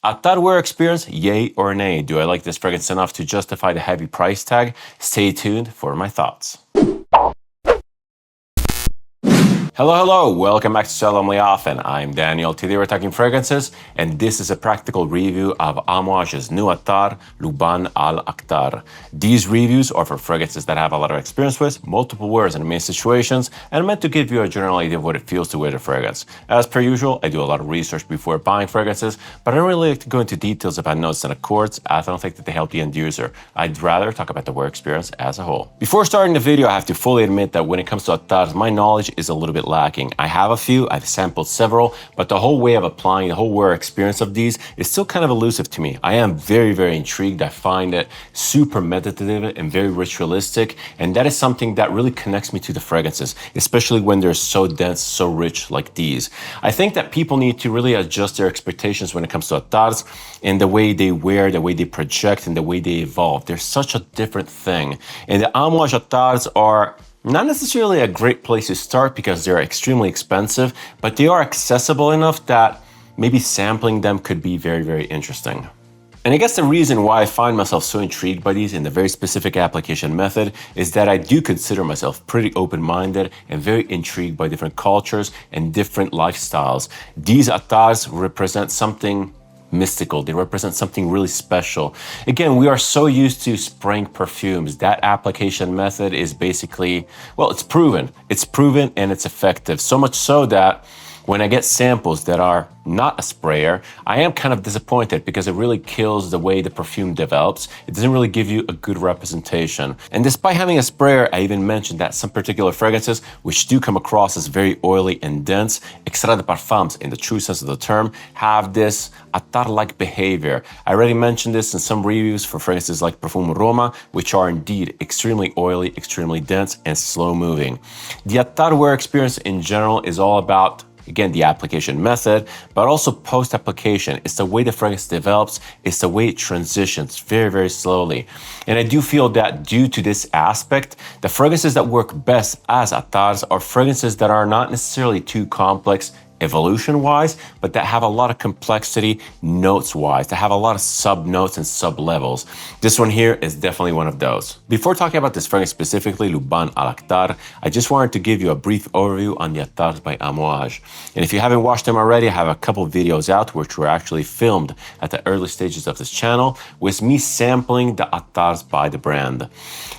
Attar wear experience, yay or nay? Do I like this fragrance enough to justify the heavy price tag? Stay tuned for my thoughts. Hello, welcome back to Salam Liafen. I'm Daniel. Today we're talking fragrances, and this is a practical review of Amouage's new Attar Luban Al Akhdar. These reviews are for fragrances that I have a lot of experience with, multiple wears in many situations, and meant to give you a general idea of what it feels to wear the fragrance. As per usual, I do a lot of research before buying fragrances, but I don't really like to go into details about notes and accords, as I don't think that they help the end user. I'd rather talk about the wear experience as a whole. Before starting the video, I have to fully admit that when it comes to Attars, my knowledge is a little bit lacking. I have a few, I've sampled several, but the whole way of applying, the whole wear experience of these is still kind of elusive to me. I am very intrigued. I find it super meditative and very ritualistic, and that is something that really connects me to the fragrances, especially when they're so dense, so rich like these. I think that people need to really adjust their expectations when it comes to Attars and the way they wear, the way they project, and the way they evolve. They're such a different thing. And the Amouage Attars are not necessarily a great place to start because they're extremely expensive, but they are accessible enough that maybe sampling them could be very interesting. And I guess the reason why I find myself so intrigued by these in the very specific application method is that I do consider myself pretty open-minded and very intrigued by different cultures and different lifestyles. These Attars represent something mystical. They represent something really special. Again, we are so used to spraying perfumes. That application method is basically, well, it's proven. It's proven and it's effective. So much so that when I get samples that are not a sprayer, I am kind of disappointed because it really kills the way the perfume develops. It doesn't really give you a good representation. And despite having a sprayer, I even mentioned that some particular fragrances, which do come across as very oily and dense, extrait de parfums, in the true sense of the term, have this Attar-like behavior. I already mentioned this in some reviews for fragrances like Profumum Roma, which are indeed extremely oily, extremely dense, and slow-moving. The Attar wear experience in general is all about, again, the application method, but also post-application. It's the way the fragrance develops, it's the way it transitions very slowly. And I do feel that due to this aspect, the fragrances that work best as Attars are fragrances that are not necessarily too complex evolution-wise, but that have a lot of complexity notes-wise, that have a lot of sub-notes and sub-levels. This one here is definitely one of those. Before talking about this fragrance specifically, Luban Al Akhdar, I just wanted to give you a brief overview on the Attars by Amouage. And if you haven't watched them already, I have a couple videos out which were actually filmed at the early stages of this channel with me sampling the Attars by the brand.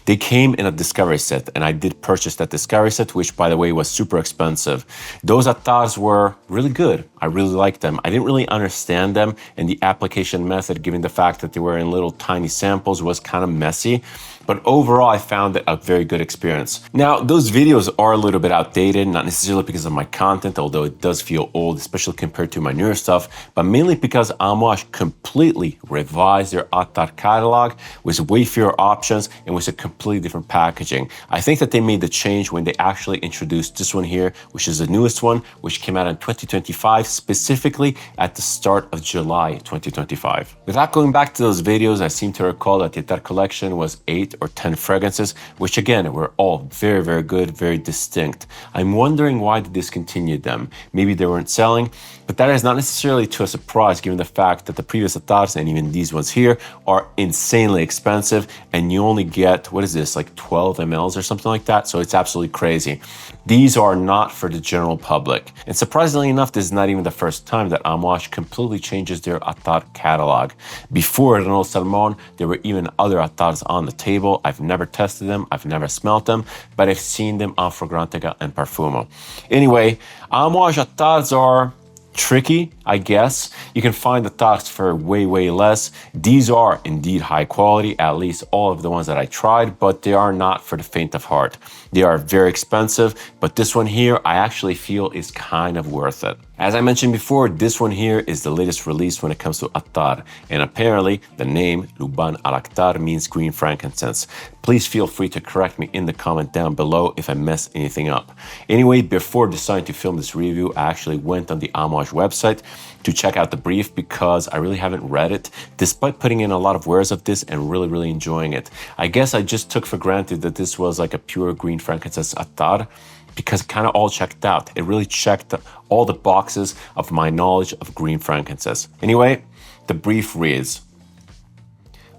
They came in a discovery set, and I did purchase that discovery set, which by the way was super expensive. Those Attars were really good. I really liked them. I didn't really understand them, and the application method, given the fact that they were in little tiny samples, was kind of messy. But overall, I found it a very good experience. Now, those videos are a little bit outdated, not necessarily because of my content, although it does feel old, especially compared to my newer stuff, but mainly because Amouage completely revised their Attar catalog with way fewer options and with a completely different packaging. I think that they made the change when they actually introduced this one here, which is the newest one, which came out in 2025, specifically at the start of July 2025. Without going back to those videos, I seem to recall that the Attar collection was 8 or 10 fragrances, which again were all very good, very distinct. I'm wondering why they discontinued them. Maybe they weren't selling, but that is not necessarily to a surprise given the fact that the previous Attars and even these ones here are insanely expensive, and you only get, what is this, like 12 mLs or something like that, so it's absolutely crazy. These are not for the general public. And surprisingly enough, this is not even the first time that Amouage completely changes their Attar catalog. Before Renault Salmon, there were even other Attars on the table. I've never tested them, I've never smelled them, but I've seen them on Fragrantica and Profumum. Anyway, Amouage Attars are tricky, I guess. You can find the Attars for way less. These are indeed high quality, at least all of the ones that I tried, but they are not for the faint of heart. They are very expensive, but this one here I actually feel is kind of worth it. As I mentioned before, this one here is the latest release when it comes to Attar, and apparently the name Luban Al Akhdar means green frankincense. Please feel free to correct me in the comment down below if I mess anything up. Anyway, before deciding to film this review, I actually went on the Amouage website to check out the brief because I really haven't read it, despite putting in a lot of wears of this and really enjoying it. I guess I just took for granted that this was like a pure green frankincense Attar, because it kind of all checked out. It really checked all the boxes of my knowledge of green frankincense. Anyway, The brief reads,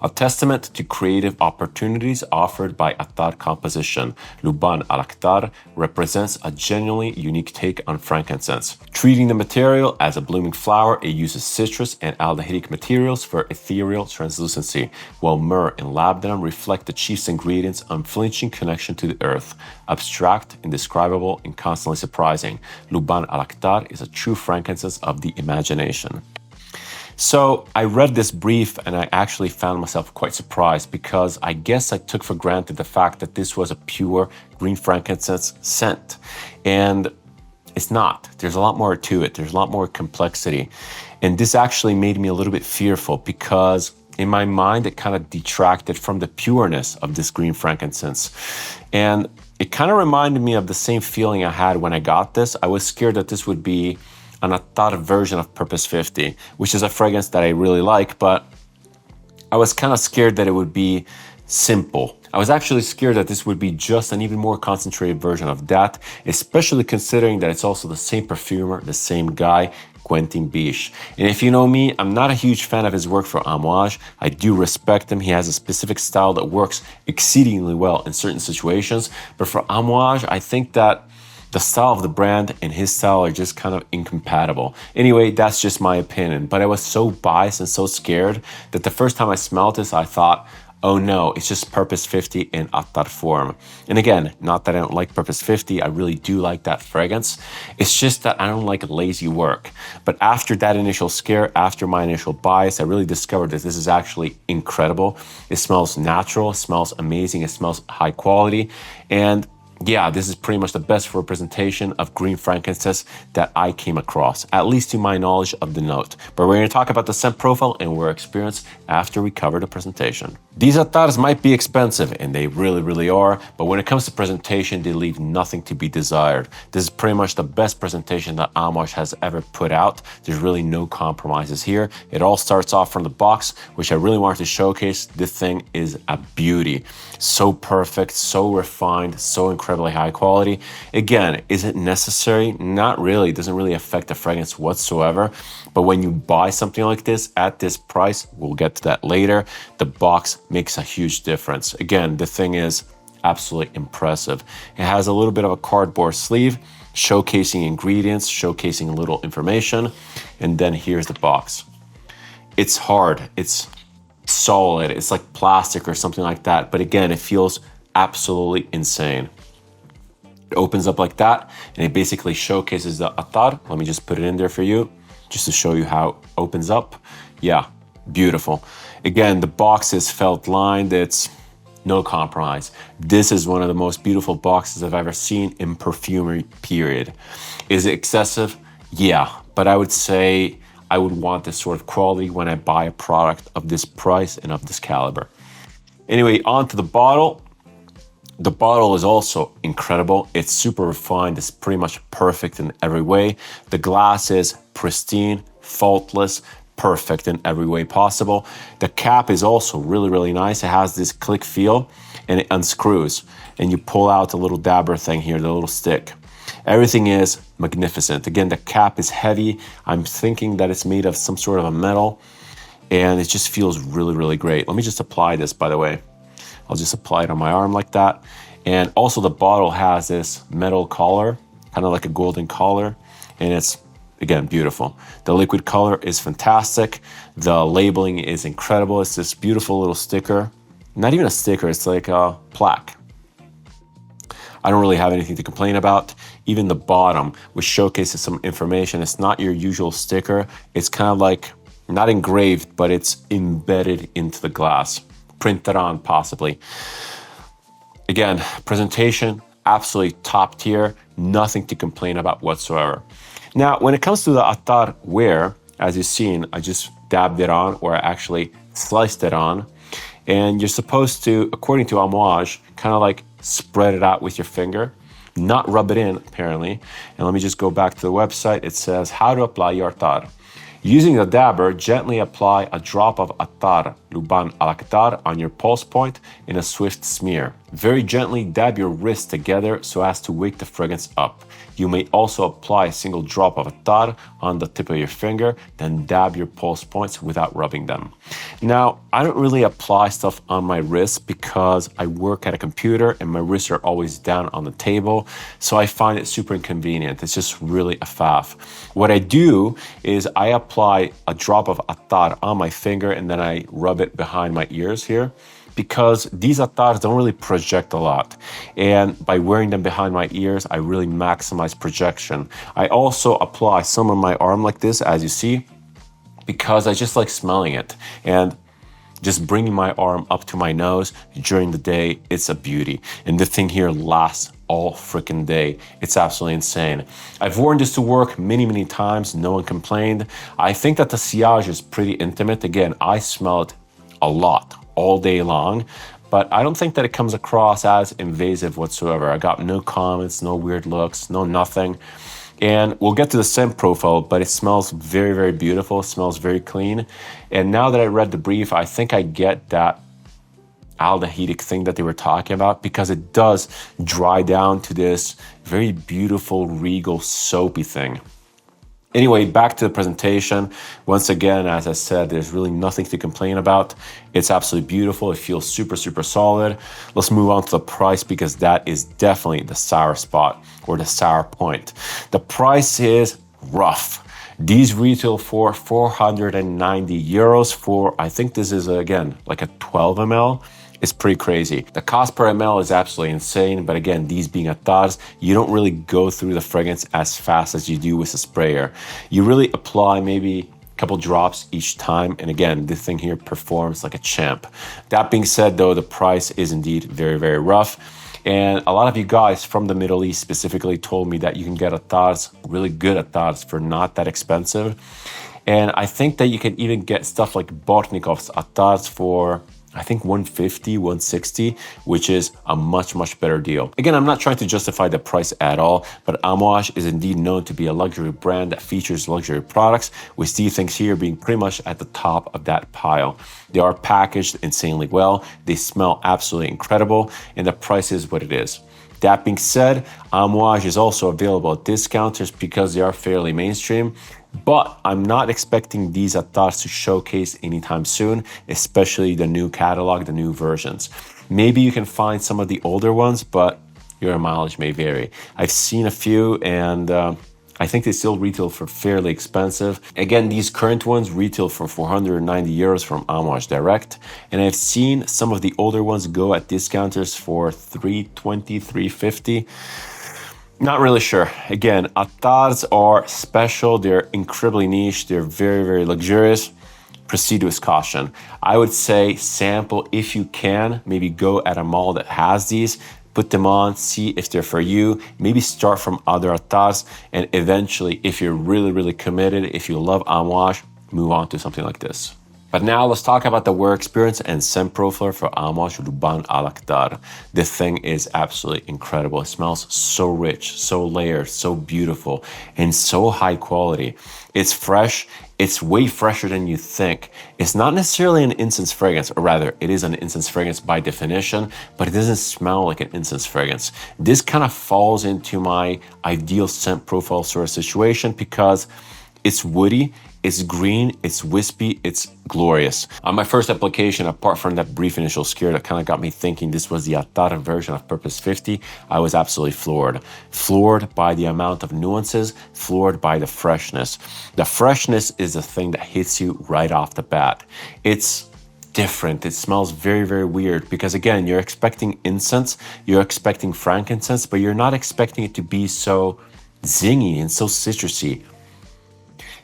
a testament to creative opportunities offered by Attar composition, Luban Al Akhdar represents a genuinely unique take on frankincense. Treating the material as a blooming flower, it uses citrus and aldehydic materials for ethereal translucency, while myrrh and labdanum reflect the chief's ingredients' unflinching connection to the earth. Abstract, indescribable, and constantly surprising, Luban Al Akhdar is a true frankincense of the imagination. So I read this brief and I actually found myself quite surprised because I guess I took for granted the fact that this was a pure green frankincense scent. And it's not. There's a lot more to it. There's a lot more complexity. And this actually made me a little bit fearful because in my mind, it kind of detracted from the pureness of this green frankincense. And it kind of reminded me of the same feeling I had when I got this. I was scared that this would be an Attar version of Purpose 50, which is a fragrance that I really like, but I was kind of scared that it would be simple. I was actually scared that this would be just an even more concentrated version of that, especially considering that it's also the same perfumer, the same guy, Quentin Bisch. And if you know me, I'm not a huge fan of his work for Amouage. I do respect him. He has a specific style that works exceedingly well in certain situations. But for Amouage, I think that the style of the brand and his style are just kind of incompatible. Anyway, that's just my opinion. But I was so biased and so scared that the first time I smelled this, I thought, oh no, it's just Purpose 50 in Attar form. And again, not that I don't like Purpose 50, I really do like that fragrance. It's just that I don't like lazy work. But after that initial scare, after my initial bias, I really discovered that this is actually incredible. It smells natural, it smells amazing, it smells high quality. And yeah, this is pretty much the best representation of green frankincense that I came across, at least to my knowledge of the note. But we're going to talk about the scent profile and our experience after we cover the presentation. These Attars might be expensive, and they really are, but when it comes to presentation, they leave nothing to be desired. This is pretty much the best presentation that Amouage has ever put out. There's really no compromises here. It all starts off from the box, which I really wanted to showcase. This thing is a beauty. So perfect, so refined, so incredibly high quality. Again, is it necessary? Not really. It doesn't really affect the fragrance whatsoever. But when you buy something like this at this price, we'll get to that later, the box makes a huge difference. Again, the thing is absolutely impressive. It has a little bit of a cardboard sleeve, showcasing ingredients, showcasing a little information, and then here's the box. It's hard, it's solid, it's like plastic or something like that, but again, it feels absolutely insane. It opens up like that, and it basically showcases the Attar. Let me just put it in there for you, just to show you how it opens up. Yeah, beautiful. Again, the box is felt lined, it's no compromise. This is one of the most beautiful boxes I've ever seen in perfumery, period. Is it excessive? Yeah, but I would say I would want this sort of quality when I buy a product of this price and of this caliber. Anyway, on to the bottle. The bottle is also incredible. It's super refined. It's pretty much perfect in every way. The glass is pristine, faultless, perfect in every way possible. The cap is also really nice. It has this click feel and it unscrews and you pull out the little dabber thing here, the little stick. Everything is magnificent. Again, the cap is heavy. I'm thinking that it's made of some sort of a metal and it just feels really great. Let me just apply this, by the way. I'll just apply it on my arm like that. And also the bottle has this metal collar, kind of like a golden collar, and it's, again, beautiful. The liquid color is fantastic. The labeling is incredible. It's this beautiful little sticker. Not even a sticker, it's like a plaque. I don't really have anything to complain about. Even the bottom, which showcases some information, it's not your usual sticker. It's kind of like, not engraved, but it's embedded into the glass. Printed on, possibly. Again, presentation, absolutely top tier, nothing to complain about whatsoever. Now, when it comes to the Attar wear, as you've seen, I just dabbed it on, or I actually sliced it on, and you're supposed to, according to Amouage, kind of like spread it out with your finger, not rub it in, apparently. And let me just go back to the website. It says how to apply your Attar. Using the dabber, gently apply a drop of Attar Luban Al Akhdar on your pulse point in a swift smear. Very gently dab your wrists together so as to wake the fragrance up. You may also apply a single drop of Attar on the tip of your finger, then dab your pulse points without rubbing them. Now, I don't really apply stuff on my wrists because I work at a computer and my wrists are always down on the table, so I find it super inconvenient. It's just really a faff. What I do is I apply a drop of Attar on my finger and then I rub it behind my ears here, because these attars don't really project a lot. And by wearing them behind my ears, I really maximize projection. I also apply some on my arm like this, as you see, because I just like smelling it. And just bringing my arm up to my nose during the day, it's a beauty. And the thing here lasts all freaking day. It's absolutely insane. I've worn this to work many times. No one complained. I think that the sillage is pretty intimate. Again, I smell it a lot all day long, but I don't think that it comes across as invasive whatsoever. I got no comments, no weird looks, no nothing. And we'll get to the scent profile, but it smells very beautiful. It smells very clean. And now that I read the brief, I think I get that aldehydic thing that they were talking about, because it does dry down to this very beautiful, regal, soapy thing. Anyway, back to the presentation. Once again, as I said, there's really nothing to complain about. It's absolutely beautiful. It feels super solid. Let's move on to the price, because that is definitely the sour spot or the sour point. The price is rough. These retail for 490 euros for, I think this is again, like a 12 ml. It's pretty crazy. The cost per ml is absolutely insane, but again, these being Attars, you don't really go through the fragrance as fast as you do with a sprayer. You really apply maybe a couple drops each time, and again, this thing here performs like a champ. That being said though, the price is indeed very rough. And a lot of you guys from the Middle East specifically told me that you can get Attars, really good Attars, for not that expensive. And I think that you can even get stuff like Bortnikov's Attars for, I think, 150, 160, which is a much better deal. Again, I'm not trying to justify the price at all, but Amouage is indeed known to be a luxury brand that features luxury products, with these things here being pretty much at the top of that pile. They are packaged insanely well, they smell absolutely incredible, and the price is what it is. That being said, Amouage is also available at discounters because they are fairly mainstream, but I'm not expecting these Attars to showcase anytime soon, especially the new catalog, the new versions. Maybe you can find some of the older ones, but your mileage may vary. I've seen a few, and I think they still retail for fairly expensive. Again, these current ones retail for 490 euros from Amouage Direct, and I've seen some of the older ones go at discounters for 320, 350. Not really sure. Again, Attars are special. They're incredibly niche. They're very luxurious. Proceed with caution. I would say sample if you can. Maybe go at a mall that has these. Put them on, see if they're for you. Maybe start from other Attars, and eventually, if you're really committed, if you love Amouage, move on to something like this. But now let's talk about the wear experience and scent profile for Amouage Luban Al Akhdar. This thing is absolutely incredible. It smells so rich, so layered, so beautiful, and so high quality. It's fresh. It's way fresher than you think. It's not necessarily an incense fragrance, or rather, it is an incense fragrance by definition, but it doesn't smell like an incense fragrance. This kind of falls into my ideal scent profile sort of situation because it's woody, it's green, it's wispy, it's glorious. On my first application, apart from that brief initial scare that kind of got me thinking this was the Attar version of Purpose 50, I was absolutely floored. Floored by the amount of nuances, floored by the freshness. The freshness is the thing that hits you right off the bat. It's different. It smells very weird because again, you're expecting incense, you're expecting frankincense, but you're not expecting it to be so zingy and so citrusy.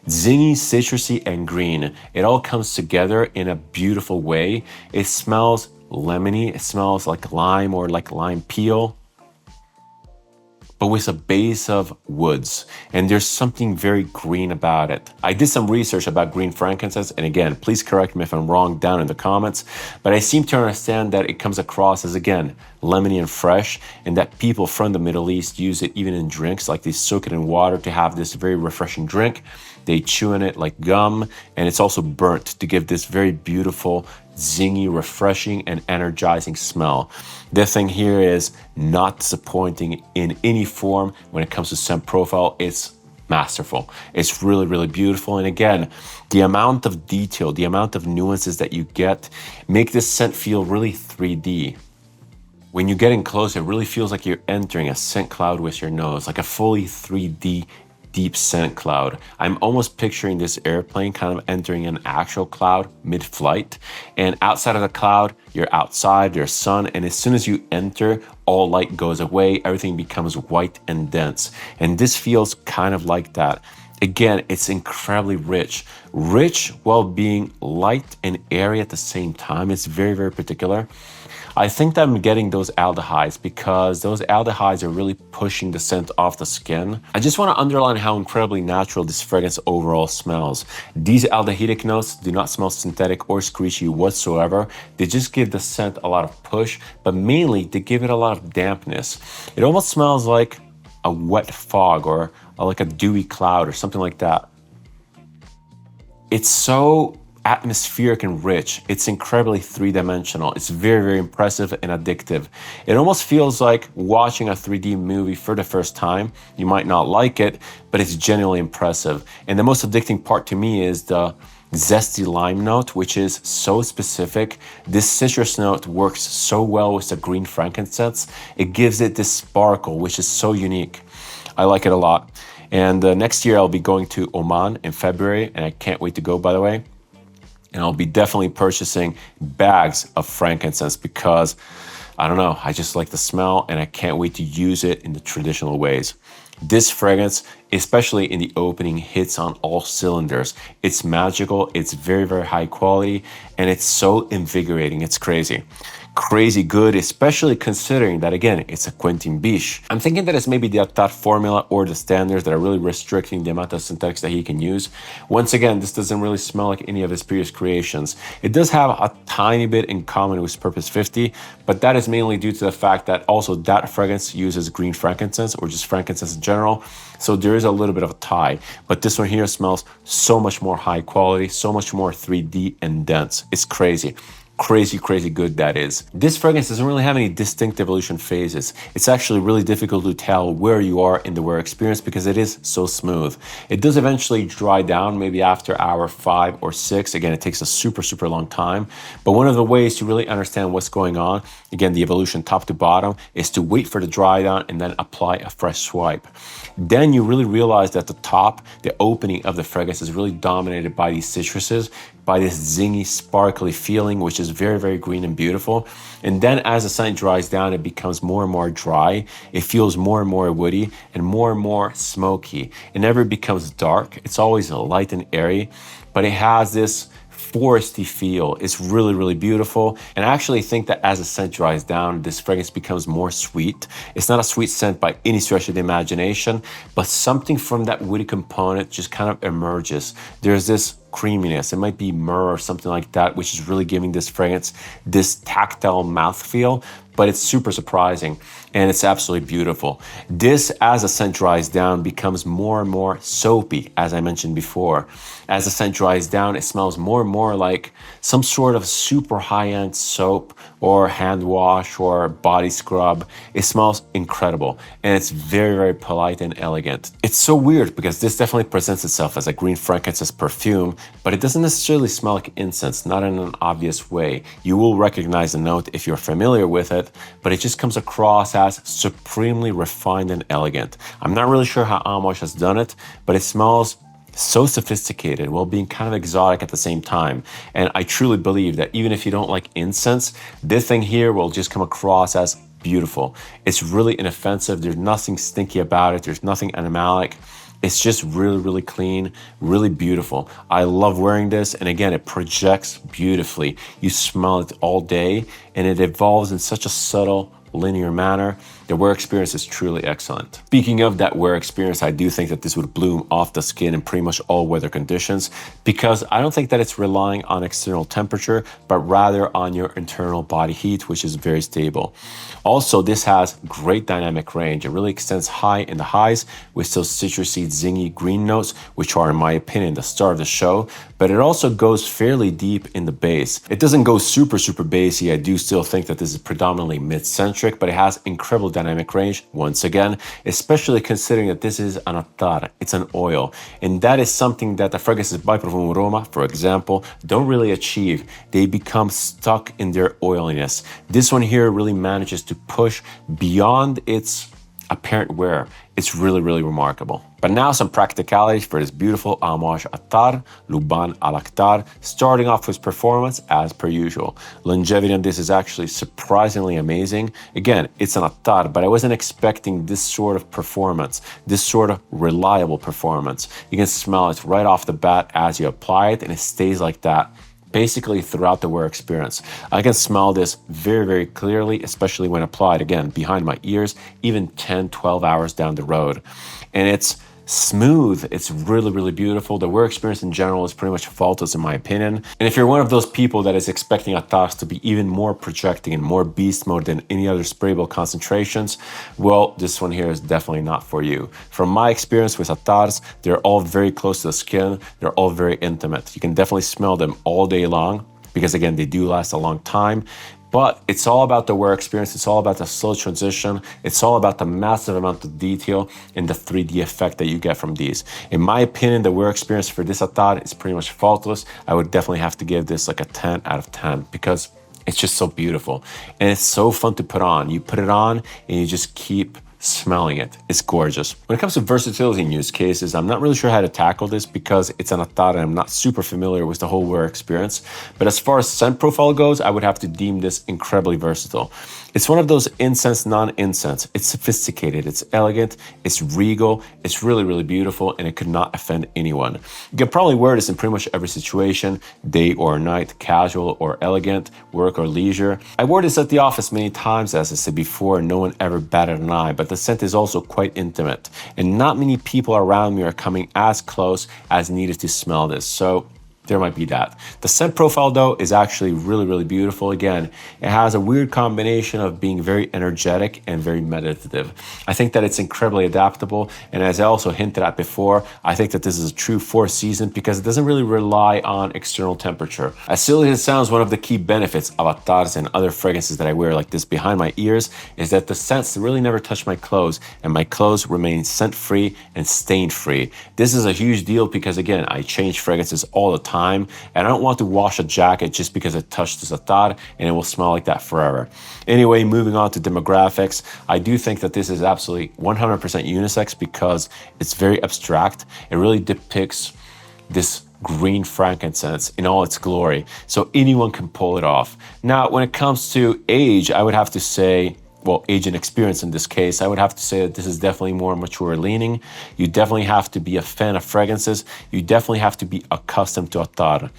Zingy, citrusy, and green. It all comes together in a beautiful way. It smells lemony. It smells like lime or like lime peel, but with a base of woods. And there's something very green about it. I did some research about green frankincense, and again, please correct me if I'm wrong down in the comments, but I seem to understand that it comes across as, again, lemony and fresh, and that people from the Middle East use it even in drinks, like they soak it in water to have this very refreshing drink. They chew on it like gum, and it's also burnt to give this very beautiful, zingy, refreshing, and energizing smell. This thing here is not disappointing in any form when it comes to scent profile. It's masterful. It's really, really beautiful. And again, the amount of detail, the amount of nuances that you get make this scent feel really 3D. When you get in close, it really feels like you're entering a scent cloud with your nose, like a fully 3D deep scent cloud. I'm almost picturing this airplane kind of entering an actual cloud mid-flight, and outside of the cloud, you're outside, there's sun, and as soon as you enter, all light goes away, everything becomes white and dense. And this feels kind of like that. Again, it's incredibly rich while being light and airy at the same time. It's very, very particular. I think that I'm getting those aldehydes because those aldehydes are really pushing the scent off the skin. I just want to underline how incredibly natural this fragrance overall smells. These aldehydic notes do not smell synthetic or screechy whatsoever. They just give the scent a lot of push, but mainly they give it a lot of dampness. It almost smells like a wet fog or like a dewy cloud or something like that. It's so atmospheric and rich. It's incredibly three-dimensional. It's very, very impressive and addictive. It almost feels like watching a 3D movie for the first time. You might not like it, but it's genuinely impressive. And the most addicting part to me is the zesty lime note, which is so specific. This citrus note works so well with the green frankincense. It gives it this sparkle, which is so unique. I like it a lot. And next year I'll be going to Oman in February, and I can't wait to go, by the way. And I'll be definitely purchasing bags of frankincense because, I don't know, I just like the smell and I can't wait to use it in the traditional ways. This fragrance, especially in the opening, hits on all cylinders. It's magical, it's very, very high quality, and it's so invigorating. It's crazy. Crazy good, especially considering that, again, it's a Quentin Bisch. I'm thinking that it's maybe the Attar formula or the standards that are really restricting the amount of synthetics that he can use. Once again, this doesn't really smell like any of his previous creations. It does have a tiny bit in common with Purpose 50, but that is mainly due to the fact that also that fragrance uses green frankincense or just frankincense in general. So there is a little bit of a tie, but this one here smells so much more high quality, so much more 3D and dense. It's crazy. Crazy, crazy good that is. This fragrance doesn't really have any distinct evolution phases. It's actually really difficult to tell where you are in the wear experience because it is so smooth. It does eventually dry down maybe after hour 5 or 6. Again, it takes a super, super long time. But one of the ways to really understand what's going on, again, the evolution top to bottom, is to wait for the dry down and then apply a fresh swipe. Then you really realize that the top, the opening of the fragrance is really dominated by these citruses, by this zingy, sparkly feeling, which is very, very green and beautiful. And then as the scent dries down, it becomes more and more dry. It feels more and more woody and more smoky. It never becomes dark. It's always light and airy, but it has this foresty feel. It's really, really beautiful. And I actually think that as the scent dries down, this fragrance becomes more sweet. It's not a sweet scent by any stretch of the imagination, but something from that woody component just kind of emerges. There's this creaminess. It might be myrrh or something like that, which is really giving this fragrance this tactile mouthfeel, but it's super surprising and it's absolutely beautiful. This, as the scent dries down, becomes more and more soapy, as I mentioned before. As the scent dries down, it smells more and more like some sort of super high-end soap or hand wash or body scrub. It smells incredible and it's very, very polite and elegant. It's so weird because this definitely presents itself as a green frankincense perfume, but it doesn't necessarily smell like incense, not in an obvious way. You will recognize the note if you're familiar with it, but it just comes across as supremely refined and elegant. I'm not really sure how Amouage has done it, but it smells so sophisticated while being kind of exotic at the same time. And I truly believe that even if you don't like incense, this thing here will just come across as beautiful. It's really inoffensive. There's nothing stinky about it. There's nothing animalic. It's just really, really clean, really beautiful. I love wearing this, and again, it projects beautifully. You smell it all day, and it evolves in such a subtle, linear manner. The wear experience is truly excellent. Speaking of that wear experience, I do think that this would bloom off the skin in pretty much all weather conditions, because I don't think that it's relying on external temperature, but rather on your internal body heat, which is very stable. Also, this has great dynamic range. It really extends high in the highs with those citrusy, zingy green notes, which are, in my opinion, the star of the show, but it also goes fairly deep in the base. It doesn't go super bassy. I do still think that this is predominantly mid-centric, but it has incredible dynamic range, once again, especially considering that this is an Attar, it's an oil, and that is something that the fragrances by Profumum Roma, for example, don't really achieve. They become stuck in their oiliness. This one here really manages to push beyond its apparent wear. It's really remarkable. But now some practicalities for this beautiful Amouage Attar Luban Al Akhdar, starting off with performance as per usual. Longevity on this is actually surprisingly amazing. Again, it's an Attar, but I wasn't expecting this sort of performance, this sort of reliable performance. You can smell it right off the bat as you apply it, and it stays like that basically throughout the wear experience. I can smell this very clearly, especially when applied, again, behind my ears, even 10-12 hours down the road. And it's smooth. It's really beautiful. The wear experience in general is pretty much faultless in my opinion. And if you're one of those people that is expecting Attars to be even more projecting and more beast mode than any other sprayable concentrations, well, this one here is definitely not for you. From my experience with Attars, they're all very close to the skin. They're all very intimate. You can definitely smell them all day long because, again, they do last a long time. But it's all about the wear experience. It's all about the slow transition. It's all about the massive amount of detail and the 3D effect that you get from these. In my opinion, the wear experience for this Attar is pretty much faultless. I would definitely have to give this like a 10 out of 10 because it's just so beautiful. And it's so fun to put on. You put it on and you just keep smelling it. It's gorgeous. When it comes to versatility in use cases, I'm not really sure how to tackle this because it's an Attar and I'm not super familiar with the whole wear experience. But as far as scent profile goes, I would have to deem this incredibly versatile. It's one of those incense, non-incense. It's sophisticated, it's elegant, it's regal, it's really beautiful, and it could not offend anyone. You can probably wear this in pretty much every situation, day or night, casual or elegant, work or leisure. I wore this at the office many times, as I said before, and no one ever batted an eye, but the scent is also quite intimate, and not many people around me are coming as close as needed to smell this, so there might be that. The scent profile, though, is actually really beautiful. Again, it has a weird combination of being very energetic and very meditative. I think that it's incredibly adaptable, and as I also hinted at before, I think that this is a true 4-season because it doesn't really rely on external temperature. As silly as it sounds, one of the key benefits of Attars and other fragrances that I wear like this behind my ears is that the scents really never touch my clothes, and my clothes remain scent-free and stain-free. This is a huge deal because, again, I change fragrances all the time, and I don't want to wash a jacket just because it touched this Attar and it will smell like that forever. Anyway, moving on to demographics, I do think that this is absolutely 100% unisex because it's very abstract. It really depicts this green frankincense in all its glory, so anyone can pull it off. Now, when it comes to age, I would have to say, well, age and experience in this case, I would have to say that this is definitely more mature leaning. You definitely have to be a fan of fragrances. You definitely have to be accustomed to Attar.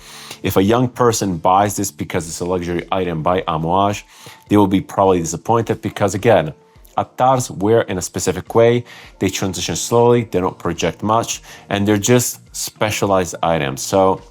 If a young person buys this because it's a luxury item by Amouage, they will be probably disappointed because, again, Attars wear in a specific way. They transition slowly, they don't project much, and they're just specialized items. So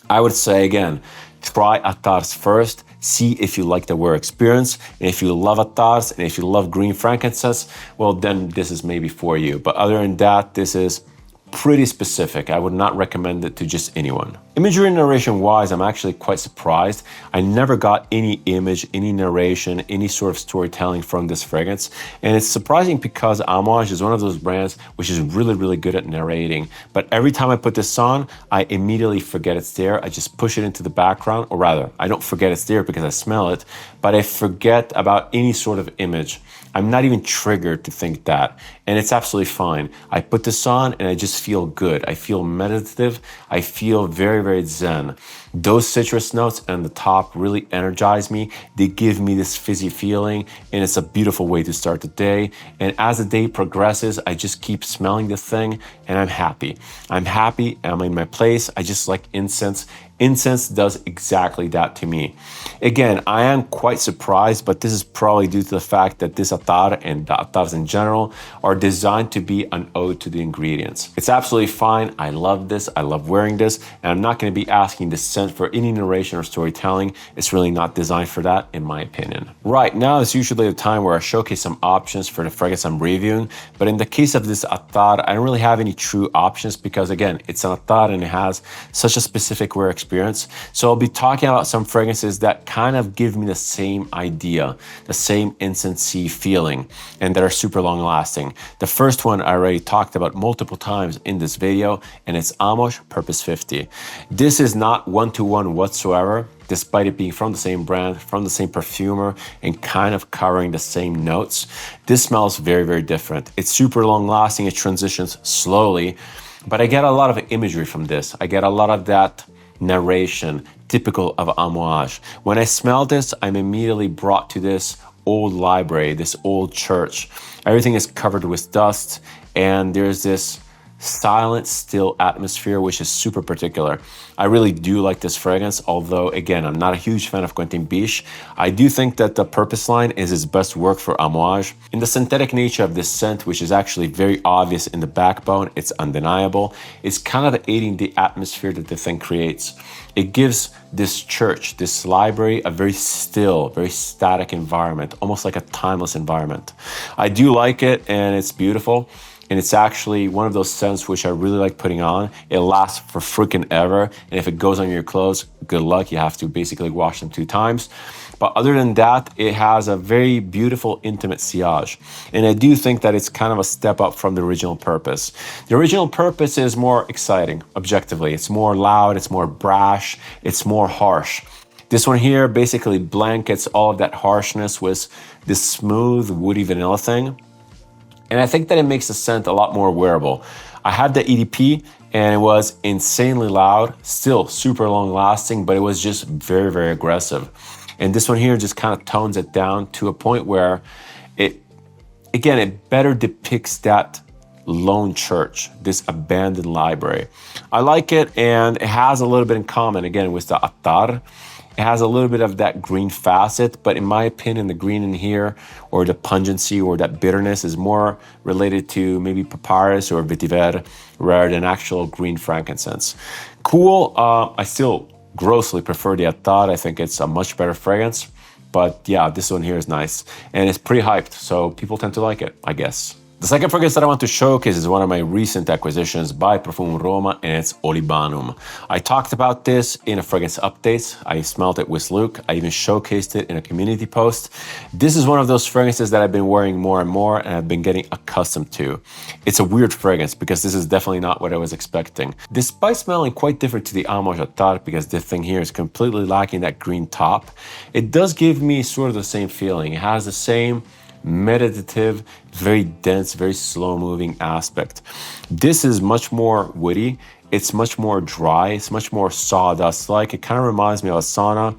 I would say, again, try Attars first. See if you like the wear experience, and if you love Attars, and if you love green frankincense, well, then this is maybe for you. But other than that, this is pretty specific. I would not recommend it to just anyone. Imagery and narration wise, I'm actually quite surprised. I never got any image, any narration, any sort of storytelling from this fragrance. And it's surprising because Amouage is one of those brands which is really good at narrating. But every time I put this on, I immediately forget it's there. I just push it into the background, or rather, I don't forget it's there because I smell it, but I forget about any sort of image. I'm not even triggered to think that, and it's absolutely fine. I put this on and I just feel good. I feel meditative. I feel very zen. Those citrus notes on the top really energize me. They give me this fizzy feeling, and it's a beautiful way to start the day. And as the day progresses, I just keep smelling the thing, and I'm happy. I'm happy, I'm in my place. I just like incense, Incense does exactly that to me. Again, I am quite surprised, but this is probably due to the fact that this attar and the attars in general are designed to be an ode to the ingredients. It's absolutely fine. I love this. I love wearing this, and I'm not going to be asking this scent for any narration or storytelling. It's really not designed for that, in my opinion. Right, now is usually the time where I showcase some options for the fragrance I'm reviewing, but in the case of this attar, I don't really have any true options because, again, it's an attar and it has such a specific wear experience. So I'll be talking about some fragrances that kind of give me the same idea, the same incensey feeling, and that are super long lasting. The first one I already talked about multiple times in this video, and it's Amouage Purpose 50. This is not one-to-one whatsoever, despite it being from the same brand, from the same perfumer, and kind of covering the same notes. This smells very, very different. It's super long lasting, it transitions slowly, but I get a lot of imagery from this. I get a lot of that narration typical of Amouage. When I smell this, I'm immediately brought to this old library, this old church. Everything is covered with dust, and there's this silent, still atmosphere, which is super particular. I really do like this fragrance, although, again, I'm not a huge fan of Quentin Bisch. I do think that the Purpose line is his best work for Amouage. In the synthetic nature of this scent, which is actually very obvious in the backbone, it's undeniable. It's kind of aiding the atmosphere that the thing creates. It gives this church, this library, a very still, very static environment, almost like a timeless environment. I do like it, and it's beautiful. And it's actually one of those scents which I really like putting on. It lasts for freaking ever. And if it goes on your clothes, good luck. You have to basically wash them 2 times. But other than that, it has a very beautiful, intimate sillage. And I do think that it's kind of a step up from the original Purpose. The original Purpose is more exciting, objectively. It's more loud, it's more brash, it's more harsh. This one here basically blankets all of that harshness with this smooth, woody vanilla thing. And I think that it makes the scent a lot more wearable. I had the EDP and it was insanely loud, still super long lasting, but it was just very, very aggressive. And this one here just kind of tones it down to a point where it better depicts that lone church, this abandoned library. I like it, and it has a little bit in common, again, with the Attar. It has a little bit of that green facet, but in my opinion, the green in here, or the pungency or that bitterness, is more related to maybe papyrus or vetiver rather than actual green frankincense. Cool. I still grossly prefer the Attar. I think it's a much better fragrance, but yeah, this one here is nice, and it's pretty hyped, so people tend to like it, I guess. The second fragrance that I want to showcase is one of my recent acquisitions by Profumum Roma, and it's Olibanum. I talked about this in a fragrance update. I smelled it with Luke. I even showcased it in a community post. This is one of those fragrances that I've been wearing more and more, and I've been getting accustomed to. It's a weird fragrance because this is definitely not what I was expecting. Despite smelling quite different to the Amouage Attar, because this thing here is completely lacking that green top, it does give me sort of the same feeling. It has the same meditative, very dense, very slow-moving aspect. This is much more woody. It's much more dry. It's much more sawdust-like. It kind of reminds me of a sauna.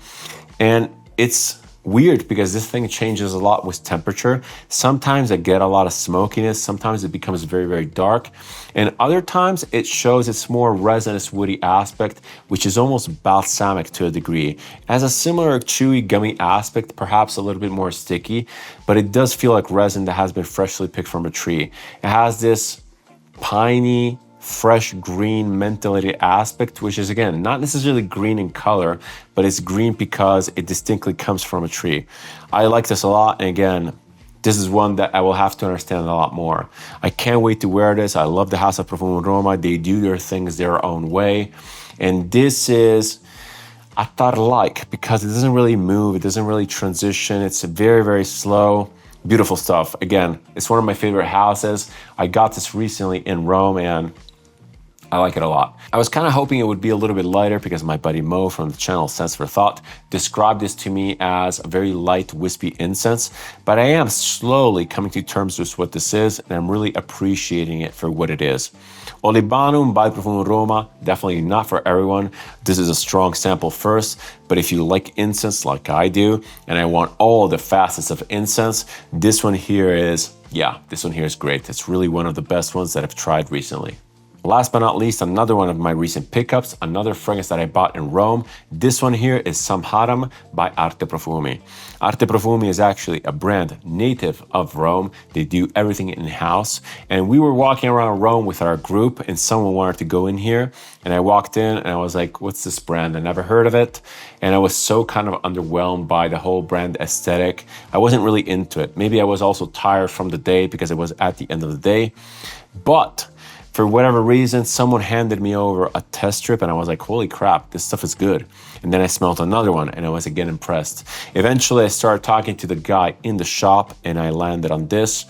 And it's weird because this thing changes a lot with temperature. Sometimes I get a lot of smokiness. Sometimes it becomes very, very dark. And other times it shows its more resinous, woody aspect, which is almost balsamic to a degree. It has a similar chewy, gummy aspect, perhaps a little bit more sticky, but it does feel like resin that has been freshly picked from a tree. It has this piney, fresh green mentholated aspect, which is, again, not necessarily green in color, but it's green because it distinctly comes from a tree. I like this a lot, and again, this is one that I will have to understand a lot more. I can't wait to wear this. I love the House of Profumum Roma. They do their things their own way, and this is Attar-like because it doesn't really move, it doesn't really transition. It's very, very slow. Beautiful stuff. Again, it's one of my favorite houses. I got this recently in Rome, and I like it a lot. I was kind of hoping it would be a little bit lighter because my buddy Mo from the channel Sense for Thought described this to me as a very light, wispy incense, but I am slowly coming to terms with what this is, and I'm really appreciating it for what it is. Olibanum by Profumum Roma, definitely not for everyone. This is a strong sample first, but if you like incense like I do, and I want all the facets of incense, this one here is great. It's really one of the best ones that I've tried recently. Last but not least, another one of my recent pickups, another fragrance that I bought in Rome. This one here is Samharam by Arte Profumi. Arte Profumi is actually a brand native of Rome. They do everything in-house. And we were walking around Rome with our group and someone wanted to go in here. And I walked in and I was like, what's this brand? I never heard of it. And I was so kind of underwhelmed by the whole brand aesthetic. I wasn't really into it. Maybe I was also tired from the day because it was at the end of the day. But for whatever reason, someone handed me over a test strip and I was like, holy crap, this stuff is good. And then I smelled another one and I was again impressed. Eventually, I started talking to the guy in the shop and I landed on this.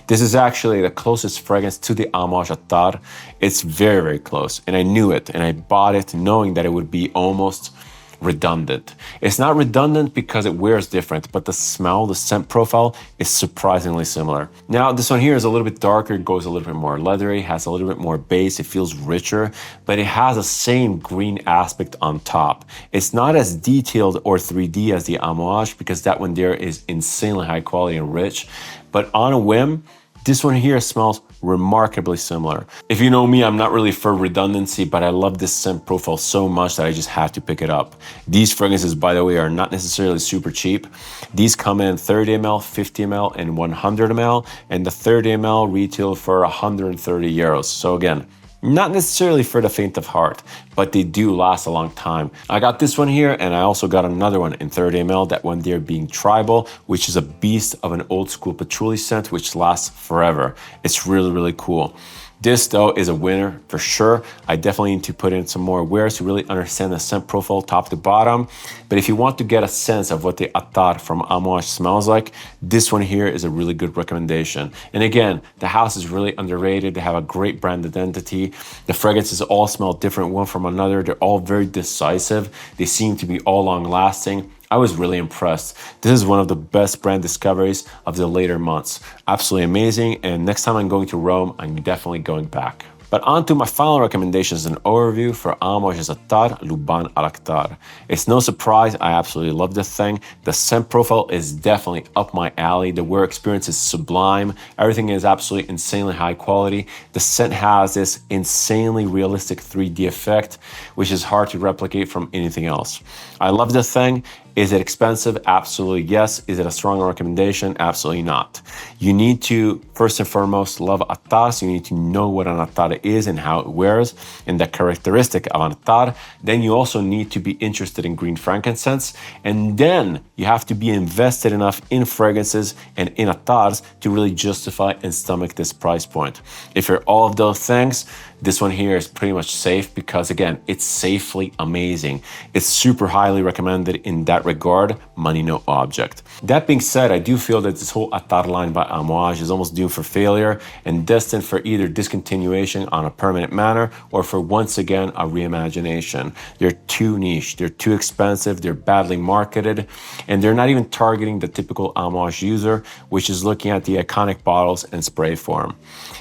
This is actually the closest fragrance to the Amouage Attar. It's very, very close. And I knew it and I bought it knowing that it would be almost redundant. It's not redundant because it wears different, but the smell, the scent profile is surprisingly similar. Now, this one here is a little bit darker, goes a little bit more leathery, has a little bit more base, it feels richer, but it has the same green aspect on top. It's not as detailed or 3D as the Amouage because that one there is insanely high quality and rich, but on a whim, this one here smells remarkably similar. If you know me, I'm not really for redundancy, but I love this scent profile so much that I just have to pick it up. These fragrances, by the way, are not necessarily super cheap. These come in 30 ml, 50 ml, and 100 ml, and the 30 ml retail for 130 euros. So again, not necessarily for the faint of heart, but they do last a long time. I got this one here and I also got another one in 30 ml, that one there being Tribal, which is a beast of an old school patchouli scent which lasts forever. It's really, really cool. This though is a winner for sure. I definitely need to put in some more wears to really understand the scent profile top to bottom. But if you want to get a sense of what the Attar from Amouage smells like, this one here is a really good recommendation. And again, the house is really underrated. They have a great brand identity. The fragrances all smell different one from another. They're all very decisive. They seem to be all long lasting. I was really impressed. This is one of the best brand discoveries of the later months. Absolutely amazing. And next time I'm going to Rome, I'm definitely going back. But on to my final recommendations and overview for Amouage's Attar Luban Al Akhdar. It's no surprise, I absolutely love this thing. The scent profile is definitely up my alley. The wear experience is sublime. Everything is absolutely insanely high quality. The scent has this insanely realistic 3D effect, which is hard to replicate from anything else. I love this thing. Is it expensive? Absolutely yes. Is it a strong recommendation? Absolutely not. You need to, first and foremost, love Attar. So you need to know what an Attar is and how it wears and the characteristic of an Attar. Then you also need to be interested in green frankincense. And then you have to be invested enough in fragrances and in Attars to really justify and stomach this price point. If you're all of those things, this one here is pretty much safe because again, it's safely amazing. It's super highly recommended in that regard, money no object. That being said, I do feel that this whole Attar line by Amouage is almost doomed for failure and destined for either discontinuation on a permanent manner or for once again a reimagination. They're too niche, they're too expensive, they're badly marketed, and they're not even targeting the typical Amouage user, which is looking at the iconic bottles and spray form.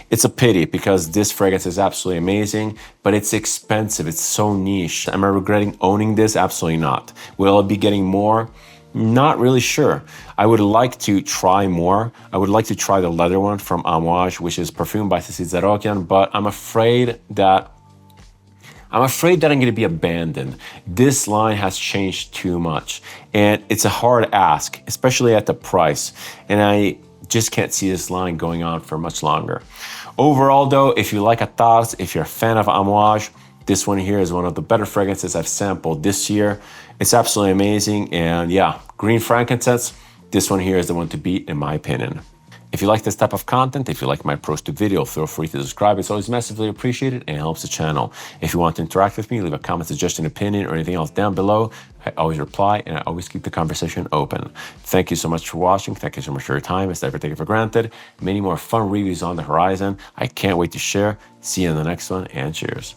It's a pity because this fragrance is absolutely amazing, but it's expensive. It's so niche. Am I regretting owning this? Absolutely not. Will I be getting more? Not really sure. I would like to try more. I would like to try the leather one from Amouage, which is Perfume by Cécile Zarokian, but I'm afraid that I'm going to be abandoned. This line has changed too much, and it's a hard ask, especially at the price. And I just can't see this line going on for much longer. Overall though, if you like Attars, if you're a fan of Amouage, this one here is one of the better fragrances I've sampled this year. It's absolutely amazing, and yeah, green frankincense, this one here is the one to beat in my opinion. If you like this type of content, if you like my approach to video, feel free to subscribe. It's always massively appreciated and helps the channel. If you want to interact with me, leave a comment, suggestion, opinion, or anything else down below. I always reply and I always keep the conversation open. Thank you so much for watching. Thank you so much for your time. It's never taken for granted. Many more fun reviews on the horizon. I can't wait to share. See you in the next one, and cheers.